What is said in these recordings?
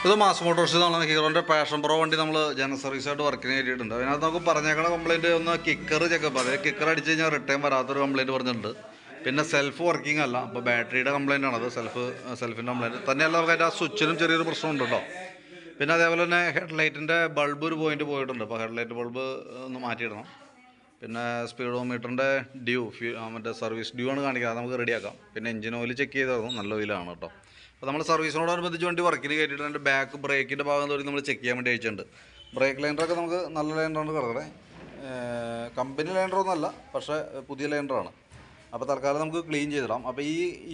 ഇത് mass Motors എന്നാണ് ഹീറോൻ്റെ passion pro വണ്ടി നമ്മൾ ജനറൽ സർവീസായിട്ട് വർക്കിന് കയറ്റിയിട്ടുണ്ട്. അതിനകത്ത് നമുക്ക് പറഞ്ഞേക്കണ കംപ്ലയിൻറ്റ് ഒന്ന് കിക്കർ ചെക്കപ്പ്. അതായത് കിക്കർ അടിച്ച് കഴിഞ്ഞാൽ റിട്ടേൺ വരാത്തൊരു കംപ്ലയിൻറ്റ് പറഞ്ഞിട്ടുണ്ട്. പിന്നെ സെൽഫ് വർക്കിംഗ് അല്ല, അപ്പോൾ ബാറ്ററിയുടെ കംപ്ലയിൻ്റ് ആണത്. സെൽഫിൻ്റെ കംപ്ലയിൻറ്റ് തന്നെയല്ല. നമുക്ക് അതിൻ്റെ ആ സ്വിച്ചിനും ചെറിയൊരു പ്രശ്നമുണ്ട് കേട്ടോ. പിന്നെ അതേപോലെ തന്നെ ഹെഡ്ലൈറ്റിൻ്റെ ബൾബ് ഒരു പോയിൻറ്റ് പോയിട്ടുണ്ട്. അപ്പോൾ ഹെഡ്ലൈറ്റ് ബൾബ് ഒന്ന് മാറ്റിയിടണം. പിന്നെ സ്പീഡോമീറ്ററിൻ്റെ മറ്റേ സർവീസ് ഡ്യൂ ആണ് കാണിക്കുന്നത്, അത് നമുക്ക് റെഡിയാക്കാം. പിന്നെ എഞ്ചിൻ ഓയിൽ ചെക്ക് ചെയ്തായിരുന്നു, നല്ല ഓയിലാണ് കേട്ടോ. അപ്പോൾ നമ്മൾ സർവീസിനോടനുബന്ധിച്ച് വണ്ടി വർക്കിന് കയറ്റിയിട്ട് അതിൻ്റെ ബാക്ക് ബ്രേക്കിൻ്റെ ഭാഗം തോന്നി നമ്മൾ ചെക്ക് ചെയ്യാൻ വേണ്ടി അയച്ചിട്ടുണ്ട്. ബ്രേക്ക് ലൈൻഡറൊക്കെ നമുക്ക് നല്ല ലൈൻഡറാണ് കിടക്കണേ. കമ്പനി ലൈൻഡറൊന്നുമല്ല, പക്ഷേ പുതിയ ലൈൻഡറാണ്. അപ്പോൾ തൽക്കാലം നമുക്ക് ക്ലീൻ ചെയ്തിടാം. അപ്പോൾ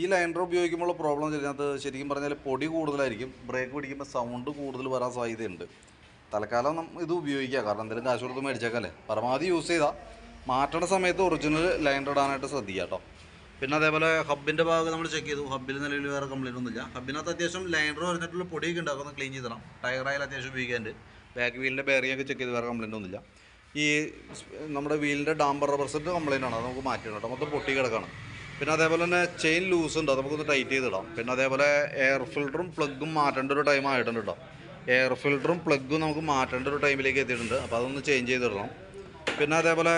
ഈ ലൈൻഡർ ഉപയോഗിക്കുമ്പോൾ പ്രോബ്ലം ഇതിനകത്ത് ശരിക്കും പറഞ്ഞാൽ പൊടി കൂടുതലായിരിക്കും. ബ്രേക്ക് പിടിക്കുമ്പോൾ സൗണ്ട് കൂടുതൽ വരാൻ സാധ്യതയുണ്ട്. തൽക്കാലം ഇത് ഉപയോഗിക്കുക, കാരണം എന്തെങ്കിലും കാശ് കൊടുത്ത് മേടിച്ചേക്കല്ലേ. പരമാവധി യൂസ് ചെയ്താൽ മാറ്റേണ്ട സമയത്ത് ഒറിജിനൽ ലൈൻഡർ ഇടാനായിട്ട് ശ്രദ്ധിക്കുക കേട്ടോ. പിന്നെ അതേപോലെ ഹബിൻ്റെ ഭാഗം നമ്മൾ ചെക്ക് ചെയ്തു. ഹബിൽ നിലവിൽ വേറെ കംപ്ലയിൻ്റ് ഒന്നുമില്ല. ഹബിനകത്ത് അത്യാവശ്യം ലൈൻഡർ വരുന്നിട്ടുള്ള പൊടിയൊക്കെ ഉണ്ടാകും, ഒന്ന് ക്ലീൻ ചെയ്തിടാം. ടയറായാലും അത്യാവശ്യം ഉപയോഗിക്കാനുണ്ട്. ബാക്ക് വീലിൻ്റെ ബെയറിംഗ് ഒക്കെ ചെക്ക് ചെയ്ത് വേറെ കംപ്ലയിൻ്റ് ഒന്നുമില്ല. ഈ നമ്മുടെ വീലിൻ്റെ ഡാംബർ റബ്ബർ സെറ്റ് കംപ്ലയിൻ്റ് ആണ്, അത് നമുക്ക് മാറ്റിയിടാം കേട്ടോ. മൊത്തം പൊട്ടി കിടക്കണം. പിന്നെ അതേപോലെ തന്നെ ചെയിൻ ലൂസ് ഉണ്ട്, അത് നമുക്കൊന്ന് ടൈറ്റ് ചെയ്തിടാം. പിന്നെ അതേപോലെ എയർ ഫിൽറ്ററും പ്ലഗും മാറ്റേണ്ട ഒരു ടൈം ആയിട്ടുണ്ട് കേട്ടോ. എയർ ഫിൽറ്ററും പ്ലഗും നമുക്ക് മാറ്റേണ്ട ഒരു ടൈമിലേക്ക് എത്തിയിട്ടുണ്ട്. അപ്പോൾ അതൊന്ന് ചേഞ്ച് ചെയ്തിടണം. പിന്നെ അതേപോലെ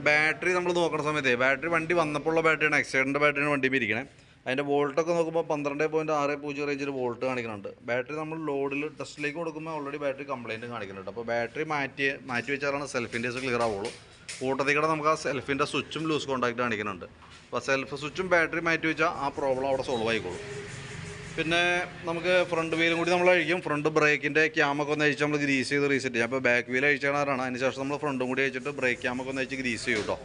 ബാറ്ററി നമ്മൾ നോക്കുന്ന സമയത്ത് ബാറ്ററി വണ്ടി വന്നപ്പോഴുള്ള ബാറ്ററിയാണ്, എക്സൈഡിൻ്റെ ബാറ്ററിയാണ് വണ്ടിയിൽ ഇരിക്കണേ. അതിൻ്റെ വോൾട്ടൊക്കെ നോക്കുമ്പോൾ 12.60 റേഞ്ചിൽ വോൾട്ട് കാണിക്കുന്നുണ്ട്. ബാറ്ററി നമ്മൾ ലോഡിൽ ടെസ്റ്റിലേക്ക് കൊടുക്കുമ്പോൾ ഓൾറെഡി ബാറ്ററി കംപ്ലയിൻറ്റ് കാണിക്കുന്നുണ്ട്. അപ്പോൾ ബാറ്ററി മാറ്റി വെച്ചാലാണ് സെൽഫിൻ്റെ ക്ലിയർ ആവുള്ളൂ. കൂട്ടത്തിൽ കൂടെ നമുക്ക് ആ സെൽഫിൻ്റെ സ്വിച്ചും ലൂസ് കോൺടാക്റ്റ് കാണിക്കുന്നുണ്ട്. അപ്പോൾ സെൽഫ് സ്വിച്ചും ബാറ്ററി മാറ്റി വെച്ചാൽ ആ പ്രോബ്ലം അവിടെ സോൾവ് ആയിക്കോളും. പിന്നെ നമുക്ക് ഫ്രണ്ട് വീലും കൂടി നമ്മൾ അഴിക്കും. ഫ്രണ്ട് ബ്രേക്കിൻ്റെ ക്യാമൊക്കെ ഒന്ന് അഴിച്ച് നമ്മൾ ഗ്രീസ് ചെയ്ത് റീസെറ്റ് ചെയ്യാം. അപ്പോൾ ബാക്ക് വീൽ അഴിച്ചാണ്, അതിനുശേഷം നമ്മൾ ഫ്രണ്ടും കൂടി അഴിച്ചിട്ട് ബ്രേക്ക് ക്യാമൊക്കെ ഒന്ന് അഴിച്ച് ഗ്രീസ് ചെയ്യും കേട്ടോ.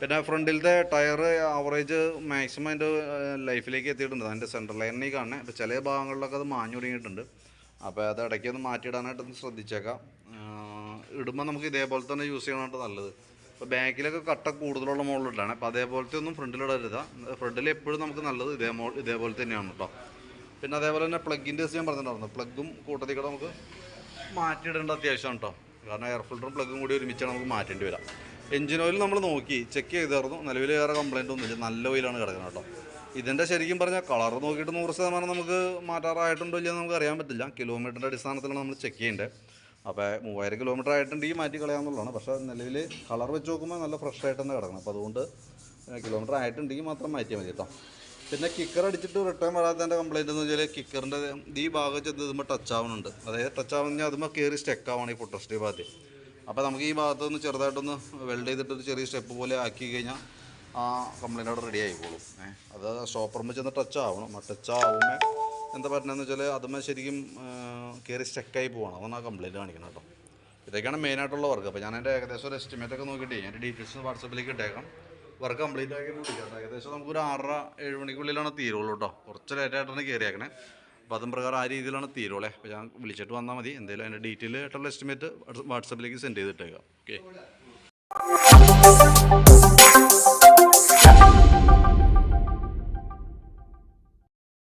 പിന്നെ ഫ്രണ്ടിലത്തെ ടയർ ആവറേജ് മാക്സിമം അതിൻ്റെ ലൈഫിലേക്ക് എത്തിയിട്ടുണ്ട്. അതിൻ്റെ സെൻട്രൽ ലൈനിൽ കാണണേ. അപ്പോൾ ചില ഭാഗങ്ങളിലൊക്കെ അത് മാഞ്ഞു തുടങ്ങിയിട്ടുണ്ട്. അപ്പോൾ അത് ഇടയ്ക്ക് ഒന്ന് മാറ്റിയിടാനായിട്ടൊന്ന് ശ്രദ്ധിച്ചേക്കാം. ഇടുമ്പോൾ നമുക്ക് ഇതേപോലെ തന്നെ യൂസ് ചെയ്യണമായിട്ട് നല്ലത്. അപ്പോൾ ബാക്കിലൊക്കെ കട്ട കൂടുതലുള്ള മോഡലിട്ടാണ്. അപ്പോൾ അതേപോലത്തെ ഒന്നും ഫ്രണ്ടിലിടരുത്. ഫ്രണ്ടിൽ എപ്പോഴും നമുക്ക് നല്ലത് ഇതേപോലെ തന്നെയാണ് കേട്ടോ. പിന്നെ അതേപോലെ തന്നെ പ്ലഗിൻ്റെ ഞാൻ പറഞ്ഞിട്ടുണ്ടായിരുന്നു. പ്ലഗും കൂട്ടത്തിൽ കൂടെ നമുക്ക് മാറ്റിയിടേണ്ട അത്യാവശ്യമാണ് കേട്ടോ. കാരണം എയർ ഫിൽറ്ററും പ്ലഗും കൂടി ഒരുമിച്ചാണ് നമുക്ക് മാറ്റേണ്ടി വരാം. എഞ്ചിൻ ഓയിൽ നമ്മൾ നോക്കി ചെക്ക് ചെയ്തായിരുന്നു, നിലവിൽ വേറെ കംപ്ലയിൻ്റ് ഒന്നുമില്ല, നല്ല ഓയിലാണ് കിടക്കുന്നത് കേട്ടോ. ഇതിൻ്റെ ശരിക്കും പറഞ്ഞാൽ കളർ നോക്കിയിട്ട് 100% നമുക്ക് മാറ്റാറായിട്ടുണ്ടോ ഇല്ലയെന്ന് നമുക്ക് അറിയാൻ പറ്റില്ല. കിലോമീറ്ററിൻ്റെ അടിസ്ഥാനത്തിലാണ് നമ്മൾ ചെക്ക് ചെയ്യേണ്ടത്. അപ്പോൾ 3000 കിലോമീറ്റർ ആയിട്ടുണ്ടെങ്കിൽ മാറ്റി കളയാമെന്നുള്ളതാണ്. പക്ഷേ നിലവിൽ കളർ വെച്ച് നോക്കുമ്പോൾ നല്ല ഫ്രഷ് ആയിട്ട് തന്നെ കിടക്കണം. അപ്പോൾ അതുകൊണ്ട് കിലോമീറ്റർ ആയിട്ടുണ്ടെങ്കിൽ മാത്രം മാറ്റിയാൽ മതി കേട്ടോ. പിന്നെ കിക്കർ അടിച്ചിട്ട് റിട്ടേൺ വരാത്തതിൻ്റെ കംപ്ലയിൻ്റ് എന്ന് വെച്ചാൽ കിക്കറിൻ്റെ ഈ ഭാഗം ചെന്ന് ഇതുമ്പോൾ ടച്ച് ആവുന്നുണ്ട്. അതായത് ടച്ച് ആവുന്ന അതുമ്പോൾ കയറി സ്റ്റെക്ക് ആവുകയാണ് ഈ ഫുട്രസ്റ്റ് ഭാഗത്ത്. അപ്പോൾ നമുക്ക് ഈ ഭാഗത്തൊന്ന് ചെറുതായിട്ടൊന്ന് വെൽഡ് ചെയ്തിട്ടൊരു ചെറിയ സ്റ്റെപ്പ് പോലെ ആക്കി കഴിഞ്ഞാൽ ആ കംപ്ലയിൻ്റ് അവിടെ റെഡി ആയിക്കോളും. അത് സ്റ്റോപ്പറുമ്പോൾ ചെന്ന് ടച്ച് ആവണം. ടച്ച് ആവുമ്പോൾ എന്താ പറ്റുന്നതെന്ന് വെച്ചാൽ അതുമ്പോൾ ശരിക്കും കയറി സ്റ്റെക്കായി പോകണം. അതാണ് ആ കംപ്ലയിൻറ്റ് കാണിക്കണം കേട്ടോ. ഇതൊക്കെയാണ് മെയിനായിട്ടുള്ള വർക്ക്. അപ്പോൾ ഞാൻ എൻ്റെ ഏകദേശം ഒരു എസ്റ്റിമേറ്റൊക്കെ നോക്കിയിട്ട് എൻ്റെ ഡീറ്റെയിൽസ് വാട്സപ്പിലേക്ക് ഇട്ടേക്കാം. വർക്ക് കംപ്ലീറ്റ് ആക്കി വിളിക്കാം. ഏകദേശം നമുക്കൊരു 6:30-7 മണിക്കുള്ളിലാണ് തീരുള്ളൂ കേട്ടോ. കുറച്ച് ലേറ്റായിട്ടാണ് കയറിയാക്കണേ. അപ്പോൾ അതും പ്രകാരം ആ രീതിയിലാണ് തീരുള്ളേ. അപ്പോൾ ഞാൻ വിളിച്ചിട്ട് വന്നാൽ മതി. എന്തെങ്കിലും അതിൻ്റെ ഡീറ്റെയിൽ ആയിട്ടുള്ള എസ്റ്റിമേറ്റ് വാട്സപ്പിലേക്ക് സെൻഡ് ചെയ്തിട്ടേക്കാം. ഓക്കെ.